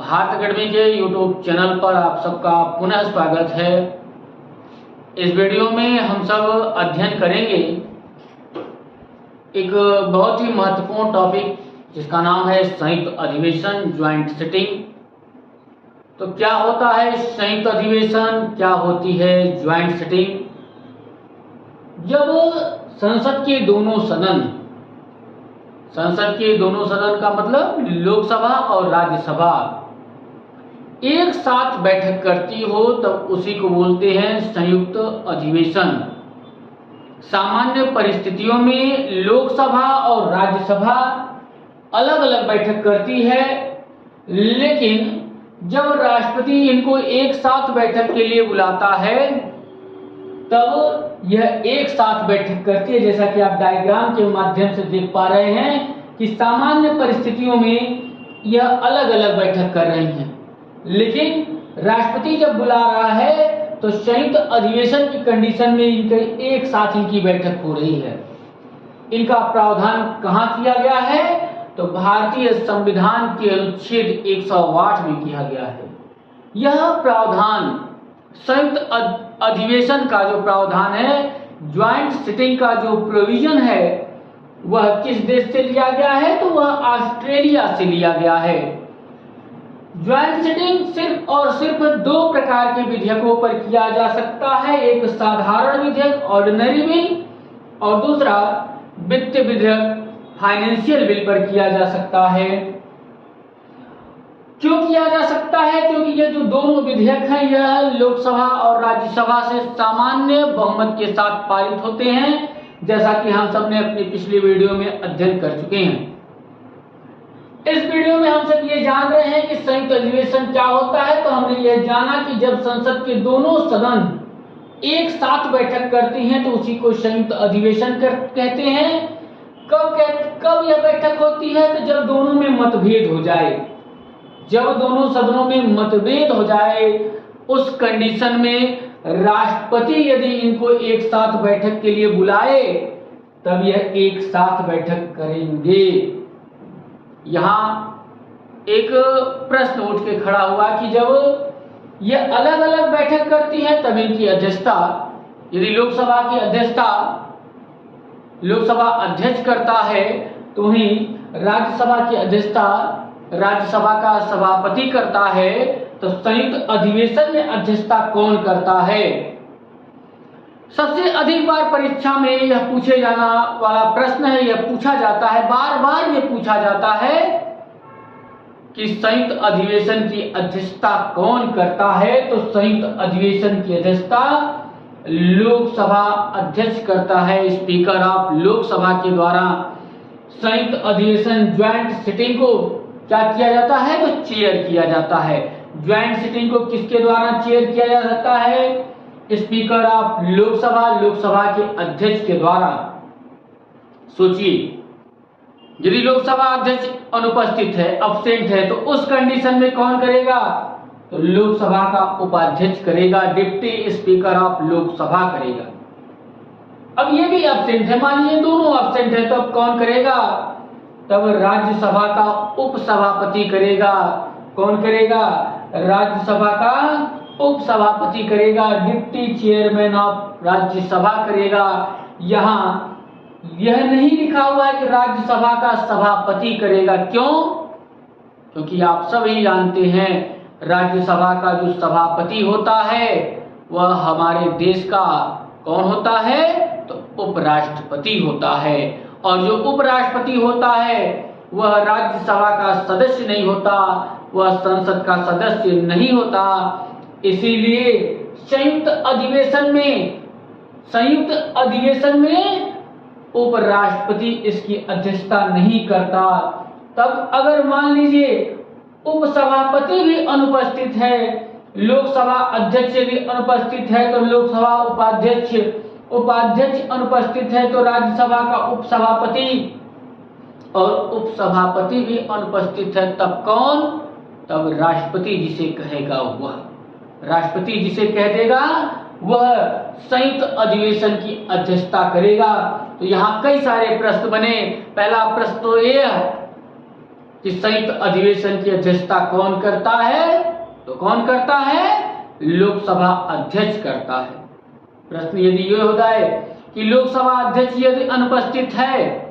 Bharat academy के YouTube channel पर आप सबका पुनः स्वागत है। इस वीडियो में हम सब अध्ययन करेंगे एक बहुत ही महत्वपूर्ण टॉपिक जिसका नाम है संयुक्त अधिवेशन, ज्वाइंट सिटिंग। तो क्या होता है संयुक्त अधिवेशन, क्या होती है ज्वाइंट सिटिंग? जब संसद के दोनों सदन का मतलब लोकसभा और राज्यसभा एक साथ बैठक करती हो तब उसी को बोलते हैं संयुक्त अधिवेशन। सामान्य परिस्थितियों में लोकसभा और राज्यसभा अलग अलग बैठक करती है, लेकिन जब राष्ट्रपति इनको एक साथ बैठक के लिए बुलाता है तब यह एक साथ बैठक करती है। जैसा कि आप डायग्राम के माध्यम से देख पा रहे हैं कि सामान्य परिस्थितियों में यह अलग अलग बैठक कर रही हैं, लेकिन राष्ट्रपति जब बुला रहा है तो संयुक्त अधिवेशन की कंडीशन में इनके एक साथ इनकी बैठक हो रही है। इनका प्रावधान कहाँ किया गया है? तो भारतीय संविधान के अनुच्छेद 108 में किया गया है। यह प्रावधान संयुक्त अधिवेशन का जो प्रावधान है, ज्वाइंट सिटिंग का जो प्रोविजन है, वह किस देश से लिया गया है? तो वह ऑस्ट्रेलिया से लिया गया है। ज्वाइंट सिटिंग सिर्फ और सिर्फ दो प्रकार के विधेयकों पर किया जा सकता है, एक साधारण विधेयक ऑर्डिनरी बिल और दूसरा वित्त विधेयक फाइनेंशियल बिल पर किया जा सकता है। क्यों किया जा सकता है? क्योंकि ये जो दोनों विधेयक हैं यह लोकसभा और राज्यसभा से सामान्य बहुमत के साथ पारित होते हैं, जैसा कि हम सब ने अपनी पिछली वीडियो में अध्ययन कर चुके हैं। इस वीडियो में हम सब ये जान रहे हैं कि संयुक्त अधिवेशन क्या होता है। तो हमने यह जाना कि जब संसद के दोनों सदन एक साथ बैठक करती हैं तो उसी को संयुक्त अधिवेशन कहते हैं। कब यह बैठक होती है? तो जब दोनों में मतभेद हो जाए, जब दोनों सदनों में मतभेद हो जाए, उस कंडीशन में राष्ट्रपति यदि इनको एक साथ बैठक के लिए बुलाए तब यह एक साथ बैठक करेंगे। यहां एक प्रश्न उठ के खड़ा हुआ कि जब यह अलग अलग बैठक करती है तब इनकी अध्यक्षता, यदि लोकसभा की अध्यक्षता लोकसभा अध्यक्ष करता है तो वहीं राज्यसभा की अध्यक्षता राज्यसभा का सभापति करता है, तो संयुक्त अधिवेशन में अध्यक्षता कौन करता है? सबसे अधिक बार परीक्षा में यह पूछे जाना वाला प्रश्न है। यह पूछा जाता है, बार बार यह पूछा जाता है कि संयुक्त अधिवेशन की अध्यक्षता कौन करता है? तो संयुक्त अधिवेशन की अध्यक्षता लोकसभा अध्यक्ष करता है। स्पीकर ऑफ लोकसभा के द्वारा संयुक्त अधिवेशन ज्वाइंट सिटिंग को क्या किया जाता है? तो चेयर किया जाता है। ज्वाइंट सिटिंग को किसके द्वारा चेयर किया जा सकता है? स्पीकर ऑफ लोकसभा के अध्यक्ष के द्वारा। सोचिए, यदि लोकसभा अध्यक्ष अनुपस्थित है, अब्सेंट है, तो उस कंडीशन में कौन करेगा? तो लोकसभा का उपाध्यक्ष करेगा, डिप्टी स्पीकर ऑफ लोकसभा करेगा। अब ये भी अब्सेंट है, मान लीजिए दोनों अब्सेंट है, तो अब कौन करेगा? तब राज्यसभा का उपसभापति करेगा। कौन करेगा? राज्यसभा का उपसभापति करेगा, डिप्टी चेयरमैन ऑफ राज्यसभा करेगा। यहाँ यह नहीं लिखा हुआ है कि राज्यसभा का सभापति करेगा। क्यों? क्योंकि आप सभी जानते हैं राज्यसभा का जो सभापति होता है वह हमारे देश का कौन होता है? तो उपराष्ट्रपति होता है। और जो उपराष्ट्रपति होता है वह राज्यसभा का सदस्य नहीं होता, वह संसद का सदस्य नहीं होता। इसीलिए संयुक्त अधिवेशन में उपराष्ट्रपति इसकी अध्यक्षता नहीं करता। तब अगर मान लीजिए उपसभापति भी अनुपस्थित है, लोकसभा अध्यक्ष भी अनुपस्थित है, तो लोकसभा उपाध्यक्ष अनुपस्थित है तो राज्यसभा का उपसभापति और उपसभापति भी अनुपस्थित है, तब कौन? तब राष्ट्रपति जिसे कहेगा वह राष्ट्रपति जिसे कह देगा वह संयुक्त अधिवेशन की अध्यक्षता करेगा। तो यहाँ कई सारे प्रश्न बने। पहला प्रश्न तो यह कि संयुक्त अधिवेशन की अध्यक्षता कौन करता है? तो कौन करता है? लोकसभा अध्यक्ष करता है। प्रश्न यदि ये होता है कि लोकसभा अध्यक्ष यदि अनुपस्थित है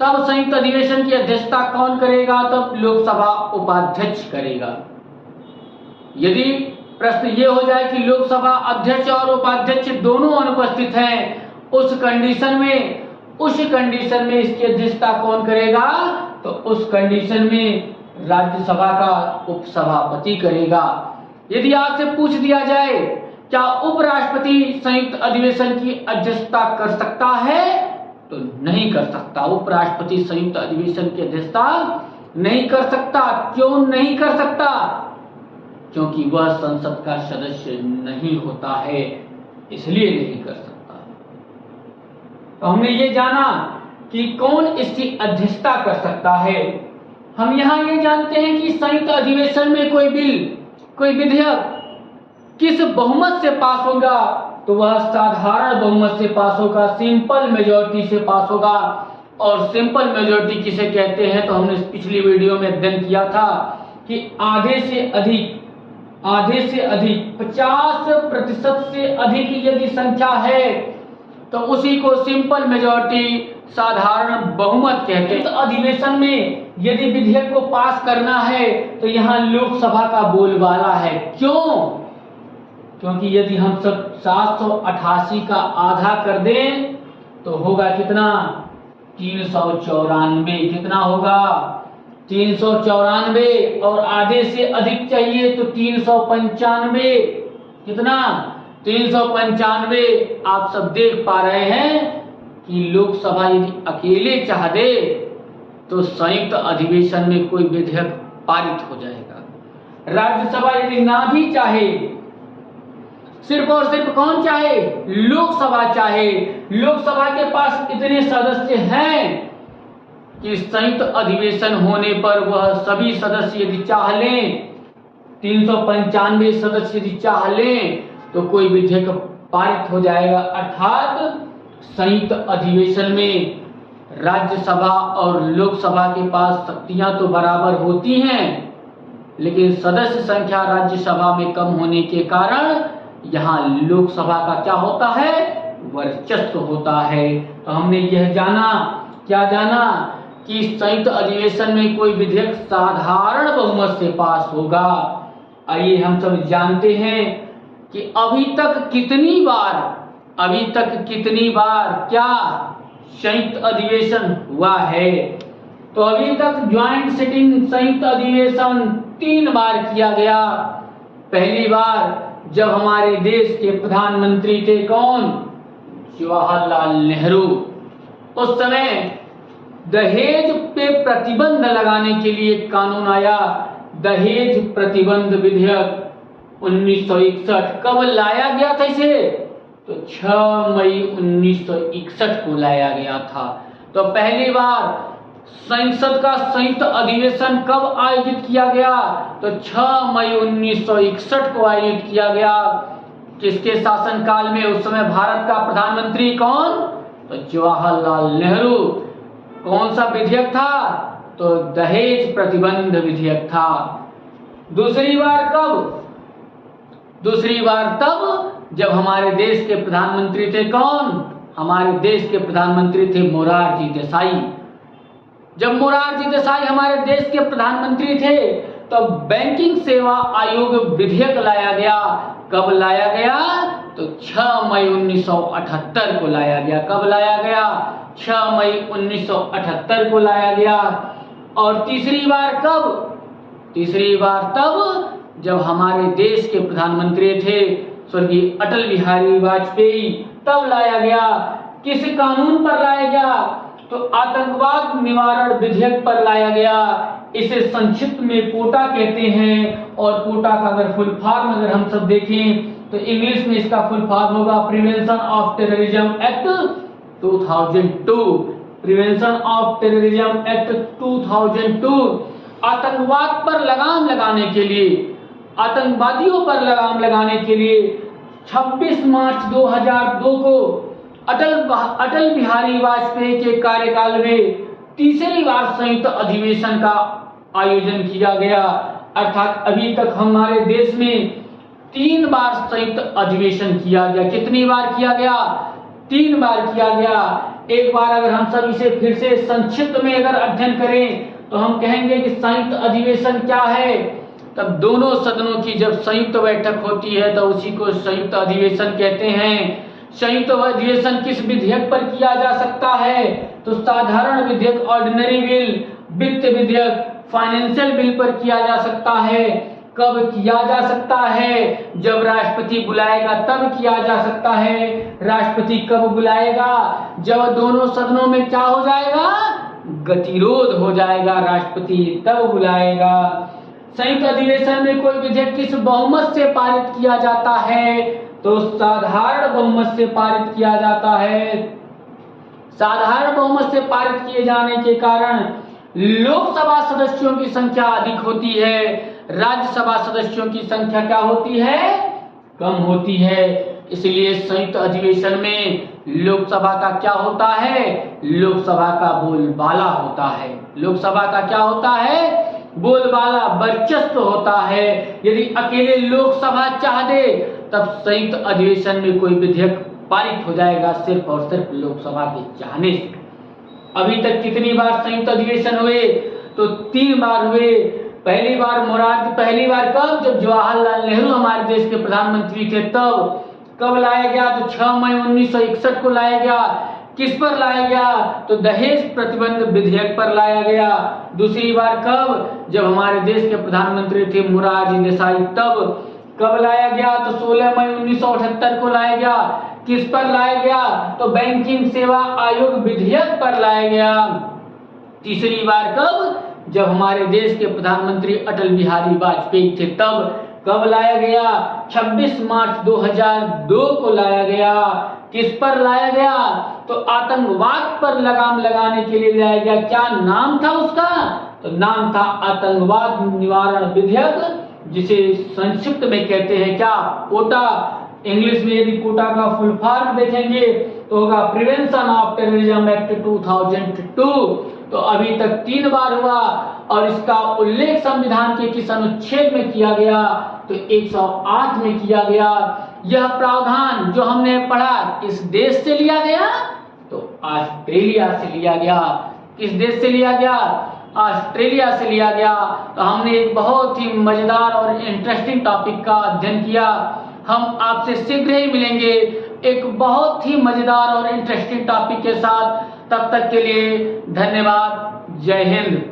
तब संयुक्त अधिवेशन की अध्यक्षता कौन करेगा? तब लोकसभा उपाध्यक्ष करेगा। यदि प्रश्न ये हो जाए कि लोकसभा अध्यक्ष और उपाध्यक्ष दोनों अनुपस्थित हैं, उस कंडीशन में इसकी अध्यक्षता कौन करेगा? तो उस कंडीशन में राज्यसभा का उपसभापति करेगा। यदि आपसे पूछ दिया जाए क्या उपराष्ट्रपति संयुक्त अधिवेशन की अध्यक्षता कर सकता है? तो नहीं कर सकता। उपराष्ट्रपति संयुक्त अधिवेशन की अध्यक्षता नहीं कर सकता। क्यों नहीं कर सकता? क्योंकि वह संसद का सदस्य नहीं होता है, इसलिए नहीं कर सकता। तो हमने ये जाना कि कौन इसकी अध्यक्षता कर सकता है। हम यहाँ ये जानते हैं कि संयुक्त अधिवेशन में कोई बिल, कोई विधेयक किस बहुमत से पास होगा? तो वह साधारण बहुमत से पास होगा, सिंपल मेजॉरिटी से पास होगा। और सिंपल मेजॉरिटी किसे कहते हैं? तो हमने पिछली वीडियो में अध्ययन किया था कि आधे से अधिक 50% से अधिक यदि संख्या है तो उसी को सिंपल मेजॉरिटी, साधारण बहुमत कहते हैं। तो अधिवेशन में यदि विधेयक को पास करना है तो यहाँ लोकसभा का बोलबाला है। क्यों? क्योंकि यदि हम सब 788 का आधा कर दें तो होगा कितना? 394। कितना होगा? 394। और आधे से अधिक चाहिए तो 395। कितना? 395। आप सब देख पा रहे हैं कि लोकसभा यदि अकेले चाह दे तो संयुक्त अधिवेशन में कोई विधेयक पारित हो जाएगा। राज्यसभा यदि ना भी चाहे, सिर्फ और सिर्फ कौन चाहे? लोकसभा चाहे। लोकसभा के पास इतने सदस्य हैं कि संयुक्त अधिवेशन होने पर वह सभी सदस्य यदि चाह लें, 395 सदस्य यदि चाह लें तो कोई विधेयक पारित हो जाएगा। अर्थात संयुक्त अधिवेशन में राज्यसभा और लोकसभा के पास शक्तियां तो बराबर होती हैं, लेकिन सदस्य संख्या राज्यसभा में कम होने के कारण यहाँ लोकसभा का क्या होता है? वर्चस्व होता है। तो हमने यह जाना, क्या जाना? कि संयुक्त अधिवेशन में कोई विधेयक साधारण बहुमत से पास होगा। आइए हम सब जानते हैं कि अभी तक कितनी बार क्या संयुक्त अधिवेशन हुआ है? तो अभी तक ज्वाइंट सिटिंग संयुक्त अधिवेशन 3 बार किया गया। पहली बार जब हमारे देश के प्रधानमंत्री थे कौन? जवाहरलाल नेहरू। उस समय दहेज पे प्रतिबंध लगाने के लिए कानून आया, दहेज प्रतिबंध विधेयक 1961। कब लाया गया था इसे? तो 6 मई 1961 को लाया गया था। तो पहली बार संसद का संयुक्त अधिवेशन कब आयोजित किया गया? तो 6 मई 1961 को आयोजित किया गया। किसके शासनकाल में? उस समय भारत का प्रधानमंत्री कौन? तो जवाहरलाल नेहरू। कौन सा विधेयक था? तो दहेज प्रतिबंध विधेयक था। दूसरी बार कब? दूसरी बार तब जब हमारे देश के प्रधानमंत्री थे कौन? हमारे देश के प्रधानमंत्री थे मोरारजी देसाई। जब मोरारजी देसाई हमारे देश के प्रधानमंत्री थे तो बैंकिंग सेवा आयोग विधेयक लाया गया। कब लाया गया? तो 6 मई 1978 को लाया गया। कब लाया गया? 6 मई 1978 को लाया गया। और तीसरी बार कब? तीसरी बार तब जब हमारे देश के प्रधानमंत्री थे स्वर्गीय अटल बिहारी वाजपेयी, तब लाया गया। किस कानून पर लाया गया? तो आतंकवाद निवारण विधेयक पर लाया गया। इसे संक्षिप्त में पोटा कहते हैं। और पोटा का अगर फुल फॉर्म अगर हम सब देखें तो इंग्लिश में इसका फुल फॉर्म होगा prevention of terrorism act 2002। Prevention of terrorism act 2002 आतंकवाद पर लगाम लगाने के लिए, आतंकवादियों पर लगाम लगाने के लिए 26 मार्च 2002 को अटल बिहारी वाजपेयी के कार्यकाल में तीसरी बार संयुक्त अधिवेशन का आयोजन किया गया। अर्थात अभी तक हमारे देश में 3 बार संयुक्त अधिवेशन किया गया। कितनी बार किया गया? 3 बार किया गया। एक बार अगर हम सब इसे फिर से संक्षिप्त में अगर अध्ययन करें तो हम कहेंगे कि संयुक्त अधिवेशन क्या है। तब दोनों सदनों की जब संयुक्त बैठक होती है तो उसी को संयुक्त अधिवेशन कहते हैं। संयुक्त अधिवेशन किस विधेयक पर किया जा सकता है? तो साधारण विधेयक, ऑर्डिनरी बिल, वित्त विधेयक, फाइनेंशियल बिल पर किया जा सकता है। कब किया जा सकता है? जब राष्ट्रपति बुलाएगा तब किया जा सकता है। राष्ट्रपति कब बुलाएगा? जब दोनों सदनों में क्या हो जाएगा? गतिरोध हो जाएगा, राष्ट्रपति तब बुलाएगा। संयुक्त अधिवेशन में कोई विधेयक किस बहुमत से पारित किया जाता है? तो साधारण बहुमत से पारित किया जाता है। साधारण बहुमत से पारित किए जाने के कारण लोकसभा सदस्यों की संख्या अधिक होती है, राज्यसभा सदस्यों की संख्या क्या होती है? कम होती है। इसलिए संयुक्त अधिवेशन में लोकसभा का क्या होता है? लोकसभा का बोलबाला होता है। लोकसभा का क्या होता है? बोलबाला, वर्चस्व होता है। यदि अकेले लोकसभा चाह दे तब संयुक्त अधिवेशन में कोई विधेयक पारित हो जाएगा सिर्फ और सिर्फ लोकसभा के चाहने से। अभी तक कितनी बार संयुक्त अधिवेशन हुए? तो 3 बार हुए। पहली बार कब? जब जवाहरलाल नेहरू हमारे देश के प्रधानमंत्री थे तब। कब लाया गया? तो 6 मई 1961 को लाया गया। किस पर लाया गया? तो दहेज प्रतिबंध विधेयक पर लाया गया। दूसरी बार कब? जब हमारे देश के प्रधानमंत्री थे मोरारजी देसाई तब। कब लाया गया? तो 16 मई 1978 को लाया गया। किस पर लाया गया? तो बैंकिंग सेवा आयोग विधेयक पर लाया गया। तीसरी बार कब? जब हमारे देश के प्रधानमंत्री अटल बिहारी वाजपेयी थे तब। कब लाया गया? 26 मार्च 2002 को लाया गया। किस पर लाया गया? तो आतंकवाद पर लगाम लगाने के लिए लाया गया। क्या नाम था उसका? तो नाम था आतंकवाद निवारण विधेयक, जिसे संक्षिप्त में कहते हैं क्या? कोटा। इंग्लिश में यदि कोटा का फुल फॉर्म देखेंगे तो होगा प्रिवेंशन ऑफ टेररिज्म एक्ट 2002। तो अभी तक 3 बार हुआ और इसका उल्लेख संविधान के किस अनुच्छेद में किया गया? तो 108 में किया गया। यह प्रावधान जो हमने पढ़ा किस देश से लिया गया? तो ऑस्ट्रेलिया से लिया गया। किस देश से लिया गया? ऑस्ट्रेलिया से लिया गया। तो हमने एक बहुत ही मजेदार और इंटरेस्टिंग टॉपिक का अध्ययन किया। हम आपसे शीघ्र ही मिलेंगे एक बहुत ही मजेदार और इंटरेस्टिंग टॉपिक के साथ। तब तक के लिए धन्यवाद। जय हिंद।